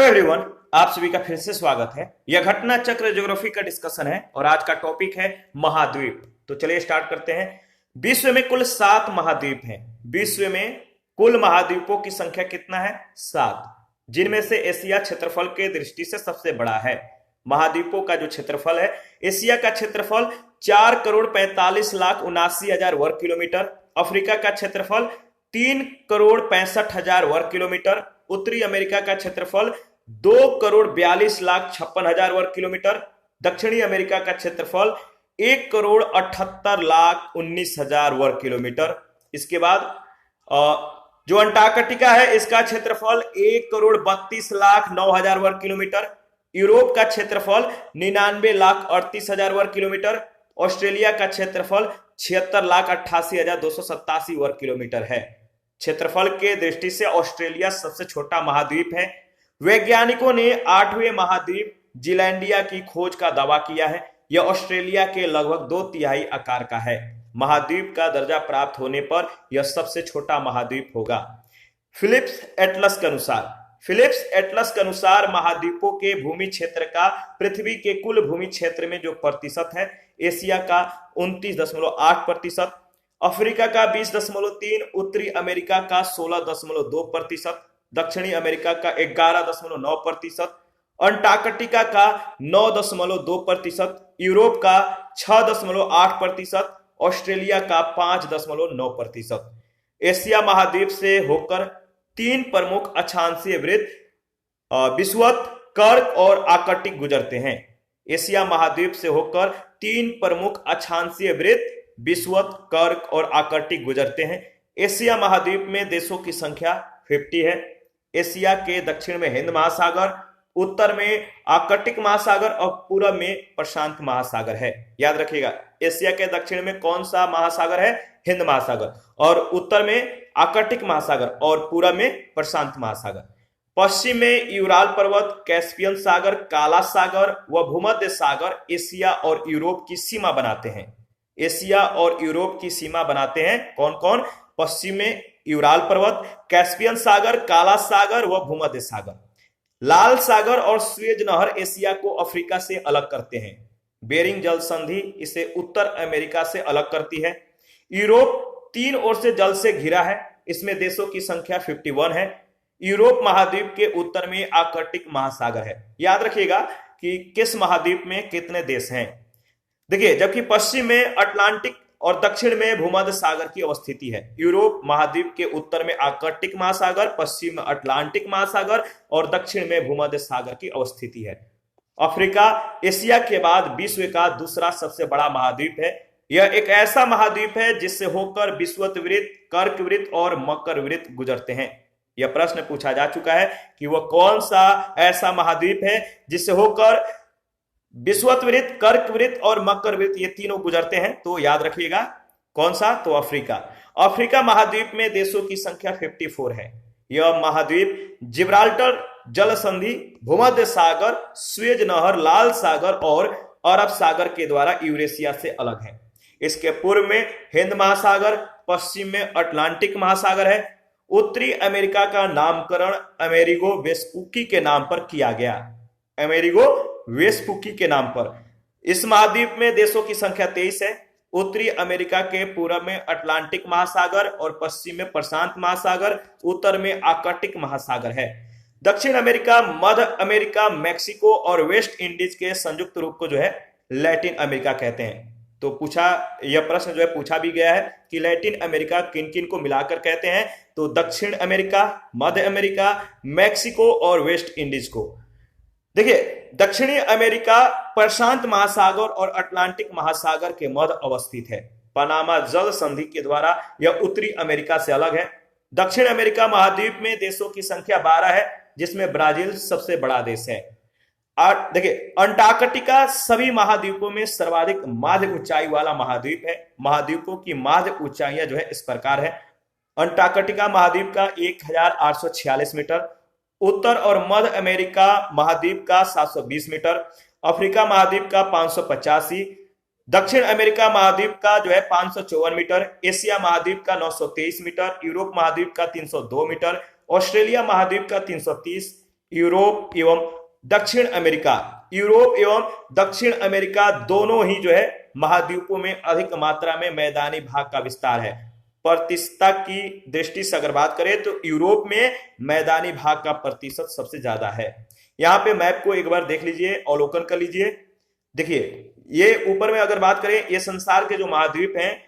Hello everyone, आप सभी का फिर से स्वागत है। यह घटना चक्र ज्योग्राफी का डिस्कशन है और आज का टॉपिक है महाद्वीप। तो चलिए स्टार्ट करते हैं। विश्व में कुल 7 महाद्वीप हैं। विश्व में कुल महाद्वीपों की संख्या कितना है? 7, जिनमें से एशिया क्षेत्रफल के दृष्टि से सबसे बड़ा है। महाद्वीपों का जो क्षेत्रफल है, एशिया का क्षेत्रफल 4,45,79,000 वर्ग किलोमीटर, अफ्रीका का क्षेत्रफल 3,65,00,000 वर्ग किलोमीटर, उत्तरी अमेरिका का क्षेत्रफल 2,42,56,000 वर्ग किलोमीटर, दक्षिणी अमेरिका का क्षेत्रफल 1,78,19,000 वर्ग किलोमीटर। इसके बाद जो अंटार्कटिका है, इसका क्षेत्रफल 1,32,09,000 वर्ग किलोमीटर, यूरोप का क्षेत्रफल 99,38,000 वर्ग किलोमीटर, ऑस्ट्रेलिया का क्षेत्रफल 76,88,287 वर्ग किलोमीटर है। क्षेत्रफल के दृष्टि से ऑस्ट्रेलिया सबसे छोटा महाद्वीप है। वैज्ञानिकों ने 8वें महाद्वीप जीलैंडिया की खोज का दावा किया है। यह ऑस्ट्रेलिया के लगभग 2/3 आकार का है। महाद्वीप का दर्जा प्राप्त होने पर यह सबसे छोटा महाद्वीप होगा। फिलिप्स एटलस के अनुसार महाद्वीपों के भूमि क्षेत्र का पृथ्वी के कुल भूमि क्षेत्र में जो प्रतिशत है, एशिया का 29.8%, अफ्रीका का 20.3%, उत्तरी अमेरिका का 16.2%, दक्षिणी अमेरिका का 11.9%, अंटार्कटिका का 9.2%, यूरोप का 6.8%, ऑस्ट्रेलिया का 5.9%। एशिया महाद्वीप से होकर 3 प्रमुख अक्षांशीय वृत्त विषुवत, कर्क और आर्कटिक गुजरते हैं। एशिया महाद्वीप से होकर 3 प्रमुख अक्षांशीय वृत्त विषुवत, कर्क और आर्कटिक गुजरते हैं। एशिया महाद्वीप में देशों की संख्या 50 है। एशिया के दक्षिण में हिंद महासागर, उत्तर में आर्कटिक महासागर और पूर्व में प्रशांत महासागर है। याद रखिएगा, एशिया के दक्षिण में कौन सा महासागर है? हिंद महासागर, और उत्तर में आर्कटिक महासागर और पूर्व में प्रशांत महासागर। पश्चिम में यूराल पर्वत, कैस्पियन सागर, काला सागर व भूमध्य सागर एशिया और यूरोप की सीमा बनाते हैं। एशिया और यूरोप की सीमा बनाते हैं कौन कौन? पश्चिम में यूराल पर्वत, कैस्पियन सागर, काला सागर व भूमध्य सागर। लाल सागर और स्वेज नहर एशिया को अफ्रीका से अलग करते हैं। बेरिंग जल संधि इसे उत्तर अमेरिका से अलग करती है। यूरोप 3 ओर से जल से घिरा है। इसमें देशों की संख्या 51 है। यूरोप महाद्वीप के उत्तर में आर्कटिक महासागर है। याद रखिएगा कि किस महाद्वीप में कितने देश हैं। देखिए, जबकि पश्चिम में अटलांटिक और दक्षिण में भूमध्य सागर की अवस्थिति है। यूरोप महाद्वीप के उत्तर में आर्कटिक महासागर, पश्चिम में अटलांटिक महासागर और दक्षिण में भूमध्य सागर की अवस्थिति है। अफ्रीका एशिया के बाद विश्व का दूसरा सबसे बड़ा महाद्वीप है। यह एक ऐसा महाद्वीप है जिससे होकर विषुवत वृत्त, कर्क वृत्त और मकर वृत्त गुजरते हैं। यह प्रश्न पूछा जा चुका है कि वह कौन सा ऐसा महाद्वीप है जिससे होकर विषुवत वृत्त, कर्क वृत्त और मकर वृत्त ये तीनों गुजरते हैं। तो याद रखिएगा कौन सा? तो अफ्रीका। अफ्रीका महाद्वीप में देशों की संख्या 54 है। यह महाद्वीप जिब्राल्टर जल संधि, भूमध्य सागर, स्वेज नहर, लाल सागर और अरब सागर के द्वारा यूरेशिया से अलग है। इसके पूर्व में हिंद महासागर, पश्चिम में अटलांटिक महासागर है। उत्तरी अमेरिका का नामकरण अमेरिगो वेस्पुकी के नाम पर किया गया। अमेरिगो वेस्पुकी के नाम पर। इस महाद्वीप में देशों की संख्या 23 है। उत्तरी अमेरिका के पूर्व में अटलांटिक महासागर और पश्चिम में प्रशांत महासागर, उत्तर में आर्कटिक महासागर है। दक्षिण अमेरिका, मध्य अमेरिका, मैक्सिको और वेस्ट इंडीज के संयुक्त रूप को जो है लैटिन अमेरिका कहते हैं। तो यह प्रश्न जो है पूछा भी गया है कि लैटिन अमेरिका किन किन को मिलाकर कहते हैं? तो दक्षिण अमेरिका, मध्य अमेरिका, मैक्सिको और वेस्ट इंडीज को। देखिए, दक्षिणी अमेरिका प्रशांत महासागर और अटलांटिक महासागर के मध्य अवस्थित है। पनामा जल संधि के द्वारा यह उत्तरी अमेरिका से अलग है। दक्षिण अमेरिका महाद्वीप में देशों की संख्या 12 है, जिसमें ब्राजील सबसे बड़ा देश है। देखिए, अंटार्कटिका सभी महाद्वीपों में सर्वाधिक माध्य ऊंचाई वाला महाद्वीप है। महाद्वीपों की माध्य ऊंचाइयां जो है इस प्रकार है। अंटार्कटिका महाद्वीप का 1846 मीटर, उत्तर और मध्य अमेरिका महाद्वीप का 720 मीटर, अफ्रीका महाद्वीप का 585, दक्षिण अमेरिका महाद्वीप का जो है 554 मीटर, एशिया महाद्वीप का 923 मीटर, यूरोप महाद्वीप का 302 मीटर, ऑस्ट्रेलिया महाद्वीप का 330, यूरोप एवं दक्षिण अमेरिका। यूरोप एवं दक्षिण अमेरिका दोनों ही जो है महाद्वीपों में अधिक मात्रा में मैदानी भाग का विस्तार है। प्रतिशतता की दृष्टि से अगर बात करें तो यूरोप में मैदानी भाग का प्रतिशत सबसे ज्यादा है। यहां पे मैप को एक बार देख लीजिए, अवलोकन कर लीजिए। देखिए ये ऊपर में अगर बात करें, ये संसार के जो महाद्वीप हैं,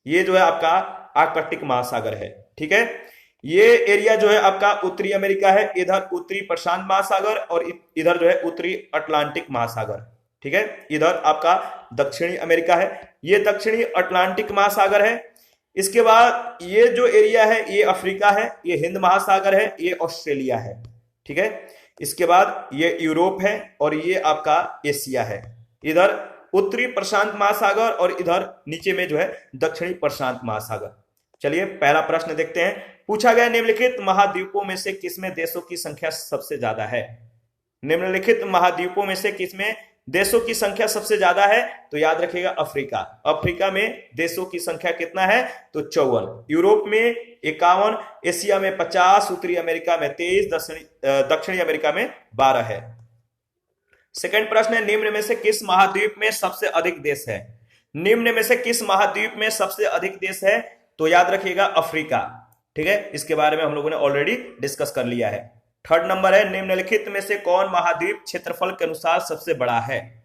ये जो है आपका आर्कटिक महासागर है, ठीक है। ये एरिया जो है आपका उत्तरी अमेरिका है, इधर उत्तरी प्रशांत महासागर और इधर जो है उत्तरी अटलांटिक महासागर, ठीक है। इधर आपका दक्षिणी अमेरिका है, ये दक्षिणी अटलांटिक महासागर है। इसके बाद ये जो एरिया है ये अफ्रीका है, ये हिंद महासागर है, ये ऑस्ट्रेलिया है, ठीक है। इसके बाद ये यूरोप है और ये आपका एशिया है। इधर उत्तरी प्रशांत महासागर और इधर नीचे में जो है दक्षिणी प्रशांत महासागर। चलिए पहला प्रश्न देखते हैं। पूछा गया निम्नलिखित महाद्वीपों में से किसमें देशों की संख्या सबसे ज्यादा है। निम्नलिखित महाद्वीपों में से किसमें देशों की संख्या सबसे ज्यादा है, तो याद रखिएगा अफ्रीका। अफ्रीका में देशों की संख्या कितना है, तो 54, यूरोप में 51, एशिया में 50, उत्तरी अमेरिका में 23, दक्षिणी अमेरिका में 12 है। सेकंड प्रश्न है, निम्न में से किस महाद्वीप में सबसे अधिक देश है। निम्न में से किस महाद्वीप में सबसे अधिक देश है, तो याद रखिएगा अफ्रीका, ठीक है। इसके बारे में हम लोगों ने ऑलरेडी डिस्कस कर लिया है। थर्ड नंबर है, निम्नलिखित में से कौन महाद्वीप क्षेत्रफल के अनुसार सबसे बड़ा है।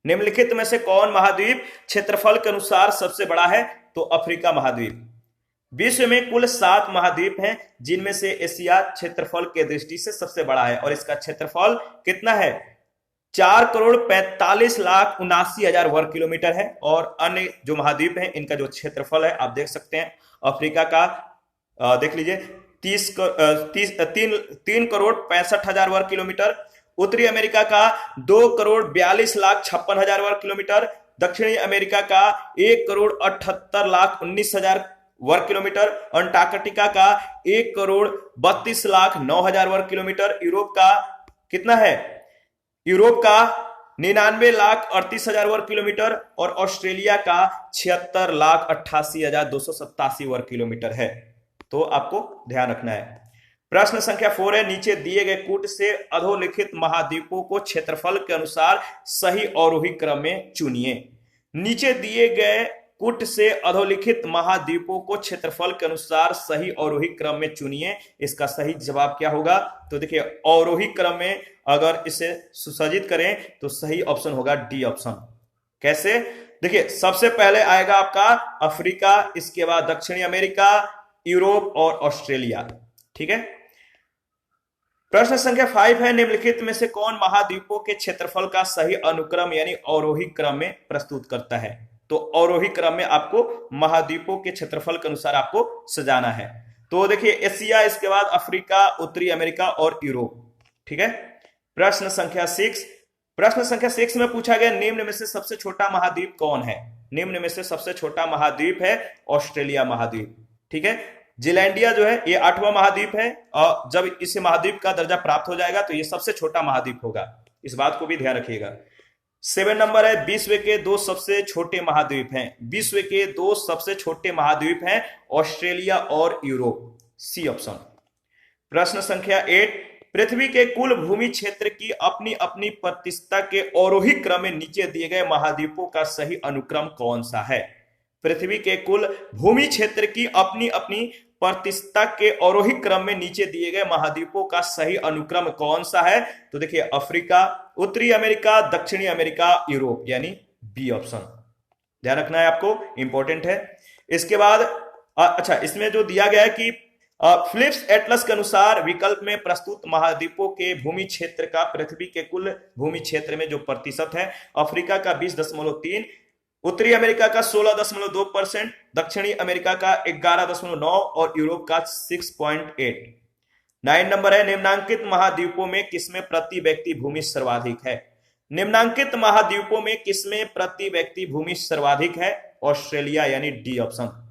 निम्नलिखित में से कौन महाद्वीप क्षेत्रफल के अनुसार सबसे बड़ा है, तो अफ्रीका महाद्वीप। विश्व में कुल 7 महाद्वीप हैं, जिनमें से एशिया क्षेत्रफल के दृष्टि से सबसे बड़ा है और इसका क्षेत्रफल कितना है, 4,45,79,000 वर्ग किलोमीटर है। और अन्य जो महाद्वीप हैं इनका जो क्षेत्रफल है आप देख सकते हैं। अफ्रीका का देख लीजिए 3,65,00,000 वर्ग किलोमीटर, उत्तरी अमेरिका का 2,42,56,000 वर्ग किलोमीटर, दक्षिणी अमेरिका का 1,78,19,000 वर्ग किलोमीटर, अंटार्कटिका का 1,32,09,000 वर्ग किलोमीटर, यूरोप का कितना है, यूरोप का 99,38,000 वर्ग किलोमीटर और ऑस्ट्रेलिया का 76,88,287 वर्ग किलोमीटर है। तो आपको ध्यान रखना है। प्रश्न संख्या 4 है, नीचे दिए गए कूट से अधोलिखित महाद्वीपों को क्षेत्रफल के अनुसार सही अवरोही क्रम में चुनिए। नीचे दिए गए कूट से अधोलिखित महाद्वीपों को क्षेत्रफल के अनुसार सही अवरोही क्रम में चुनिए। इसका सही जवाब क्या होगा, तो देखिए अवरोही क्रम में अगर इसे सुसज्जित करें तो सही ऑप्शन होगा डी ऑप्शन। कैसे, देखिए सबसे पहले आएगा आपका अफ्रीका, इसके बाद दक्षिणी अमेरिका, यूरोप और ऑस्ट्रेलिया, ठीक है। प्रश्न संख्या 5 है, निम्नलिखित में से कौन महाद्वीपों के क्षेत्रफल का सही अनुक्रम यानी अवरोही क्रम में प्रस्तुत करता है। तो अवरोही क्रम में आपको महाद्वीपों के क्षेत्रफल के अनुसार आपको सजाना है। तो देखिए एशिया, इसके बाद अफ्रीका, उत्तरी अमेरिका और यूरोप, ठीक है। प्रश्न संख्या 6, प्रश्न संख्या 6 में पूछा गया निम्न में से सबसे छोटा महाद्वीप कौन है। निम्न में से सबसे छोटा महाद्वीप है ऑस्ट्रेलिया महाद्वीप, ठीक है। जिलैंडिया जो है ये 8वां महाद्वीप है और जब इसे महाद्वीप का दर्जा प्राप्त हो जाएगा तो ये सबसे छोटा महाद्वीप होगा, इस बात को भी ध्यान रखिएगा। 7 नंबर है, विश्व के 2 सबसे छोटे महाद्वीप हैं। विश्व के 2 सबसे छोटे महाद्वीप हैं ऑस्ट्रेलिया और यूरोप, सी ऑप्शन। प्रश्न संख्या 8, पृथ्वी के कुल भूमि क्षेत्र की अपनी अपनी प्रतिशतता के अवरोही क्रम में नीचे दिए गए महाद्वीपों का सही अनुक्रम कौन सा है। पृथ्वी के कुल भूमि क्षेत्र की अपनी अपनी प्रतिशतता के अवरोही क्रम में नीचे दिए गए महाद्वीपों का सही अनुक्रम कौन सा है, तो देखिए अफ्रीका, उत्तरी अमेरिका, दक्षिणी अमेरिका, यूरोप, यानी बी ऑप्शन। ध्यान रखना है आपको, इंपॉर्टेंट है। इसके बाद अच्छा, इसमें जो दिया गया है कि फिलिप्स एटलस के अनुसार विकल्प में प्रस्तुत महाद्वीपों के भूमि क्षेत्र का पृथ्वी के कुल भूमि क्षेत्र में जो प्रतिशत है, अफ्रीका का 20.3, उत्तरी अमेरिका का 16.2%, दक्षिणी अमेरिका का 11.9 और यूरोप का 6.8। 9 नंबर है, निम्नांकित महाद्वीपों में किसमें प्रति व्यक्ति भूमि सर्वाधिक है। निम्नांकित महाद्वीपों में किसमें प्रति व्यक्ति भूमि सर्वाधिक है, ऑस्ट्रेलिया, यानी डी ऑप्शन।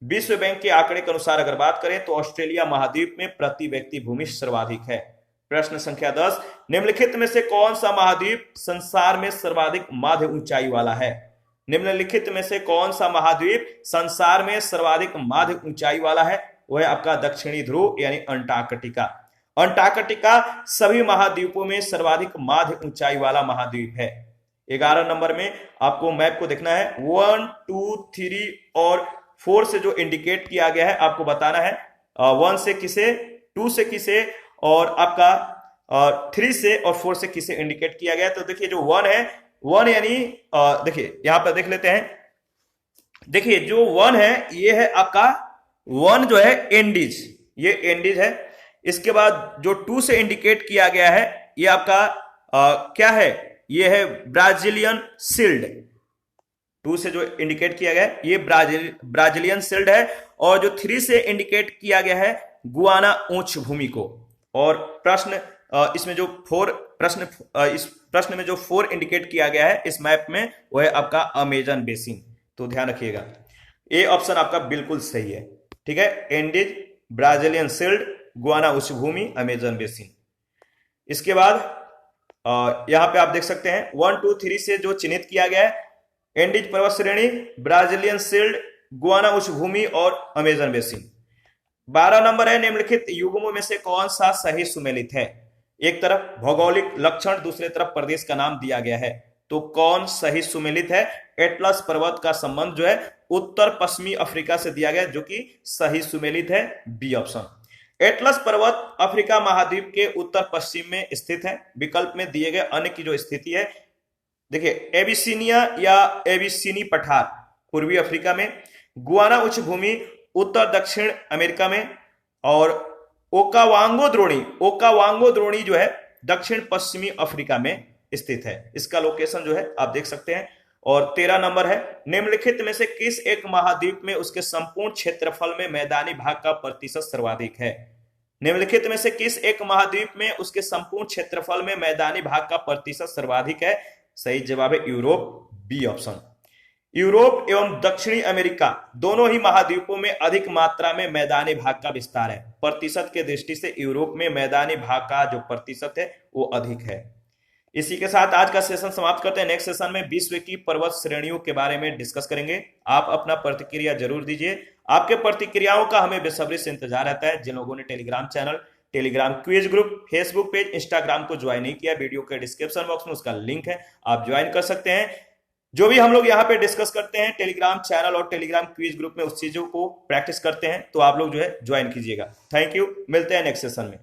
विश्व बैंक के आंकड़े के अनुसार अगर बात करें तो ऑस्ट्रेलिया महाद्वीप में प्रति व्यक्ति भूमि सर्वाधिक है। प्रश्न संख्या 10, निम्नलिखित में से कौन सा महाद्वीप संसार में सर्वाधिक माध्य ऊंचाई वाला है। निम्नलिखित में से कौन सा महाद्वीप संसार में सर्वाधिक माध्य ऊंचाई वाला है, वह है आपका दक्षिणी ध्रुव यानी अंटार्कटिका। अंटार्कटिका सभी महाद्वीपों में सर्वाधिक माध्य ऊंचाई वाला महाद्वीप है। 11 नंबर में आपको मैप को देखना है, 1 2 3 और 4 से जो इंडिकेट किया गया है आपको बताना है, 1 से किसे, 2 से किसे और आपका 3 से और 4 से किसे इंडिकेट किया गया है। तो देखिए जो 1 है, 1 यानी देखिए यहां पर देख लेते हैं, देखिए जो 1 है ये है आपका 1 जो है एंडीज, ये एंडीज है। इसके बाद जो 2 से इंडिकेट किया गया है ये आपका क्या है, ये है ब्राजीलियन सील्ड। 2 से जो इंडिकेट किया गया है ये ब्राजीलियन सील्ड है। और जो 3 से इंडिकेट किया गया है गुआना उच्च भूमि को। और प्रश्न इसमें जो 4 प्रश्न, इस प्रश्न में जो 4 इंडिकेट किया गया है इस मैप में वो है आपका अमेजन बेसिन। तो ध्यान रखिएगा, ए ऑप्शन आपका बिल्कुल सही है। ठीक है, एंडीज, ब्राजीलियन सील्ड, गुआना उच्च भूमि, अमेजन बेसिन। इसके बाद यहां पे आप देख सकते हैं 1 2 3 से जो चिन्हित किया गया है, एंडीज पर्वत श्रेणी, ब्राजीलियन सील्ड, गुआना उच्च भूमि और अमेजन बेसिन। 12 नंबर है, निम्नलिखित युग्मों में से कौन सा सही सुमेलित है। एक तरफ भौगोलिक लक्षण, दूसरे तरफ प्रदेश का नाम दिया गया है, तो कौन सही सुमेलित है। एटलस पर्वत का संबंध जो है उत्तर पश्चिमी अफ्रीका से दिया गया, जो कि सही सुमेलित है, बी ऑप्शन। एटलस पर्वत अफ्रीका महाद्वीप के उत्तर पश्चिम में स्थित है। विकल्प में दिए गए अन्य की जो स्थिति है, देखिए एबिसिनिया या एबिसिनी पठार पूर्वी अफ्रीका में, गुआना उच्च भूमि उत्तर दक्षिण अमेरिका में, और ओकावांगो द्रोणी जो है दक्षिण पश्चिमी अफ्रीका में स्थित है। इसका लोकेशन जो है आप देख सकते हैं। और 13 नंबर है, निम्नलिखित में से किस एक महाद्वीप में उसके संपूर्ण क्षेत्रफल में मैदानी भाग का प्रतिशत सर्वाधिक है। निम्नलिखित में से किस एक महाद्वीप में उसके संपूर्ण क्षेत्रफल में मैदानी भाग का प्रतिशत सर्वाधिक है। सही जवाब है यूरोप, बी ऑप्शन। यूरोप एवं दक्षिणी अमेरिका दोनों ही महाद्वीपों में अधिक मात्रा में मैदानी भाग का विस्तार है। प्रतिशत के दृष्टि से यूरोप में मैदानी भाग का जो प्रतिशत है वो अधिक है। इसी के साथ आज का सेशन समाप्त करते हैं। नेक्स्ट सेशन में विश्व की पर्वत श्रेणियों के बारे में डिस्कस करेंगे। आप अपना प्रतिक्रिया जरूर दीजिए। आपके प्रतिक्रियाओं का हमें बेसब्री से इंतजार रहता है। जिन लोगों ने Telegram channel, Telegram quiz group, Facebook page, Instagram को ज्वाइन नहीं किया, वीडियो के डिस्क्रिप्शन बॉक्स में उसका लिंक है, आप ज्वाइन कर सकते हैं। जो भी हम लोग यहाँ पे डिस्कस करते हैं टेलीग्राम चैनल और टेलीग्राम क्विज ग्रुप में उस चीजों को प्रैक्टिस करते हैं, तो आप लोग जो है ज्वाइन कीजिएगा। थैंक यू, मिलते हैं नेक्स्ट सेशन में।